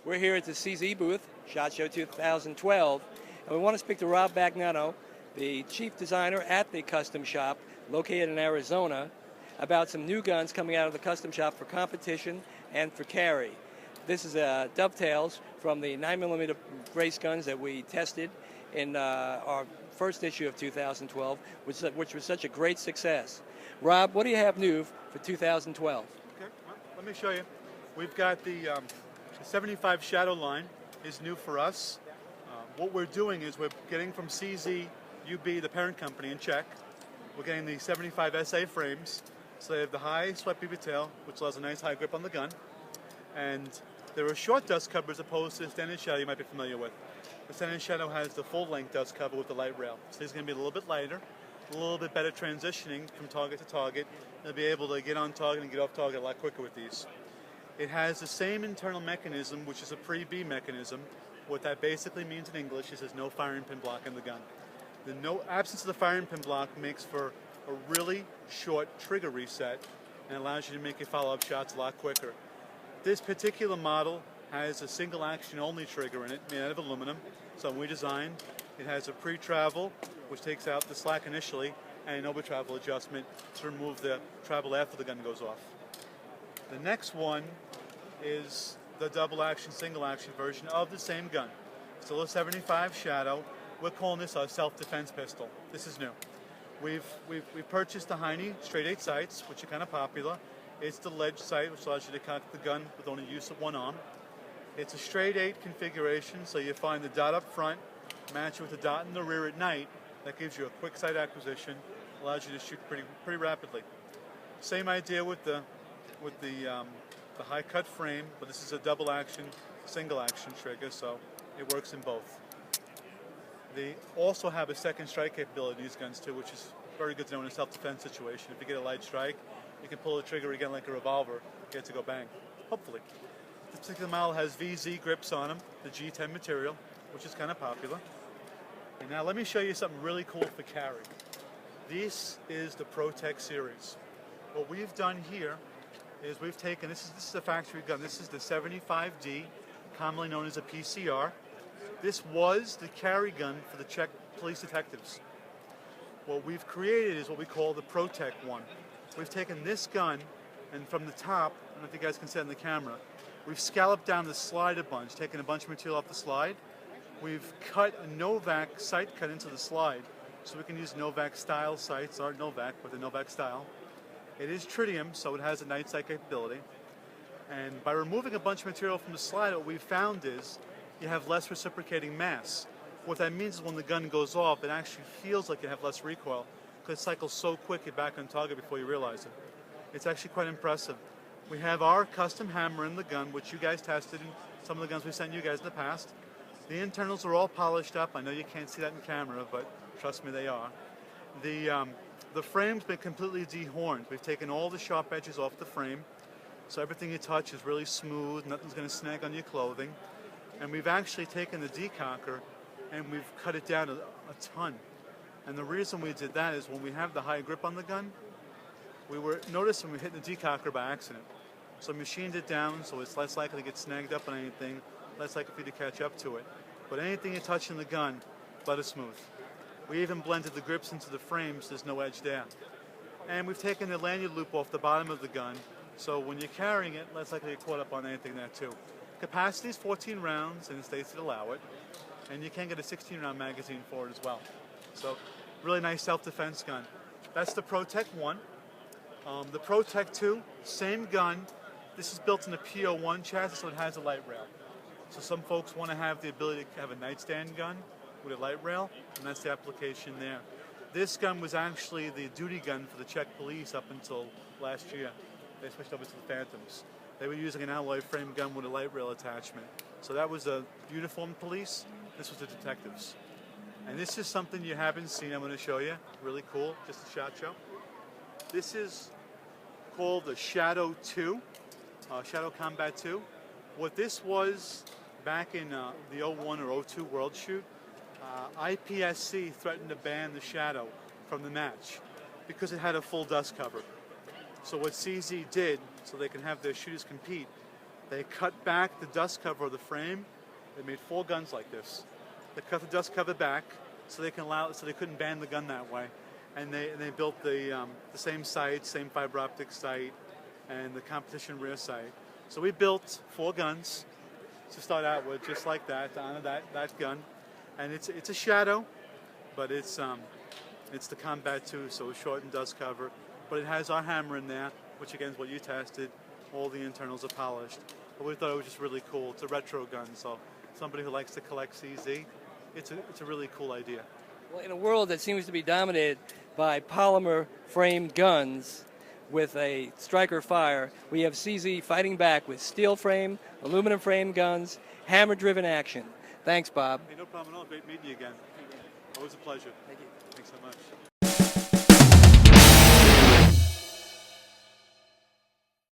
We're here at the CZ booth, SHOT Show 2012, and we want to speak to Rob Bagnano, the chief designer at the custom shop located in Arizona, about some new guns coming out of the custom shop for competition and for carry. This is dovetails from the 9mm race guns that we tested in our first issue of 2012, which was such a great success. Rob, what do you have new for 2012? Okay, well, let me show you. We've got the 75 Shadow line is new for us. What we're doing is we're getting from CZ UB, the parent company, in Czech. We're getting the 75 SA frames, so they have the high swept beaver tail, which allows a nice high grip on the gun. And there are short dust cover as opposed to the standard Shadow you might be familiar with. The standard Shadow has the full-length dust cover with the light rail. So it's going to be a little bit lighter, a little bit better transitioning from target to target. You'll be able to get on target and get off target a lot quicker with these. It has the same internal mechanism, which is a pre-B mechanism. What that basically means in English is there's no firing pin block in the gun. The absence of the firing pin block makes for a really short trigger reset and allows you to make your follow-up shots a lot quicker. This particular model has a single action only trigger in it, made out of aluminum. So when we designed, it has a pre-travel, which takes out the slack initially, and an over-travel adjustment to remove the travel after the gun goes off. The next one is the double action, single action version of the same gun. Still a 75 Shadow. We're calling this our self-defense pistol. This is new. We've purchased the Heine straight 8 sights, which are kind of popular. It's the ledge sight, which allows you to cock the gun with only use of one arm. It's a straight 8 configuration, so you find the dot up front, match it with the dot in the rear at night. That gives you a quick sight acquisition, allows you to shoot pretty rapidly. Same idea with the high cut frame, but this is a double action, single action trigger, so it works in both. They also have a second strike capability in these guns too, which is very good to know in a self-defense situation. If you get a light strike, you can pull the trigger again like a revolver, get to go bang, hopefully. This particular model has VZ grips on them, the G10 material, which is kind of popular. And now let me show you something really cool for carry. This is the ProTech series. What we've done here is we've taken, this is a factory gun, this is the 75D, commonly known as a PCR. This was the carry gun for the Czech police detectives. What we've created is what we call the ProTech one. We've taken this gun, and from the top, I don't know if you guys can see it in the camera, we've scalloped down the slide a bunch, taken a bunch of material off the slide. We've cut a Novak sight cut into the slide, so we can use Novak style sights, or Novak, but the Novak style. It is tritium, so it has a night sight capability. And by removing a bunch of material from the slide, what we've found is you have less reciprocating mass. What that means is when the gun goes off, it actually feels like you have less recoil, because it cycles so quick you're back on target before you realize it. It's actually quite impressive. We have our custom hammer in the gun, which you guys tested in some of the guns we sent you guys in the past. The internals are all polished up. I know you can't see that in camera, but trust me, they are. The frame's been completely dehorned. We've taken all the sharp edges off the frame, so everything you touch is really smooth, nothing's going to snag on your clothing. And we've actually taken the decocker and we've cut it down a ton. And the reason we did that is when we have the high grip on the gun, we were noticing we hit the decocker by accident. So we machined it down so it's less likely to get snagged up on anything, less likely for you to catch up to it. But anything you touch in the gun, butter smooth. We even blended the grips into the frames, there's no edge there. And we've taken the lanyard loop off the bottom of the gun, so when you're carrying it, less likely to get caught up on anything there too. Capacity is 14 rounds in the states that allow it, and you can get a 16-round magazine for it as well. So, really nice self-defense gun. That's the ProTech 1. The ProTech 2, same gun. This is built in a PO1 chassis, so it has a light rail. So some folks want to have the ability to have a nightstand gun with a light rail, and that's the application there. This gun was actually the duty gun for the Czech police up until last year. They switched over to the Phantoms. They were using an alloy frame gun with a light rail attachment. So that was a uniformed police, this was the detectives. And this is something you haven't seen, I'm going to show you. Really cool, just a SHOT Show. This is called the Shadow 2, Shadow Combat 2. What this was back in the 01 or 02 World Shoot, IPSC threatened to ban the Shadow from the match because it had a full dust cover. So what CZ did, so they can have their shooters compete, They cut back the dust cover of the frame. They made 4 guns like this. They cut the dust cover back so they couldn't ban the gun that way. And they built the same sight, same fiber optic sight, and the competition rear sight. So we built 4 guns to start out with, just like that, to honor that gun. And it's a Shadow, but it's the Combat 2, so short and dust cover. But it has our hammer in there, which again is what you tested. All the internals are polished. But we thought it was just really cool. It's a retro gun, so somebody who likes to collect CZ, it's a really cool idea. Well, in a world that seems to be dominated by polymer framed guns with a striker fire, we have CZ fighting back with steel frame, aluminum frame guns, hammer driven action. Thanks, Bob. Hey, no problem at all. Great meeting you again. Always a pleasure. Thank you. Thanks so much.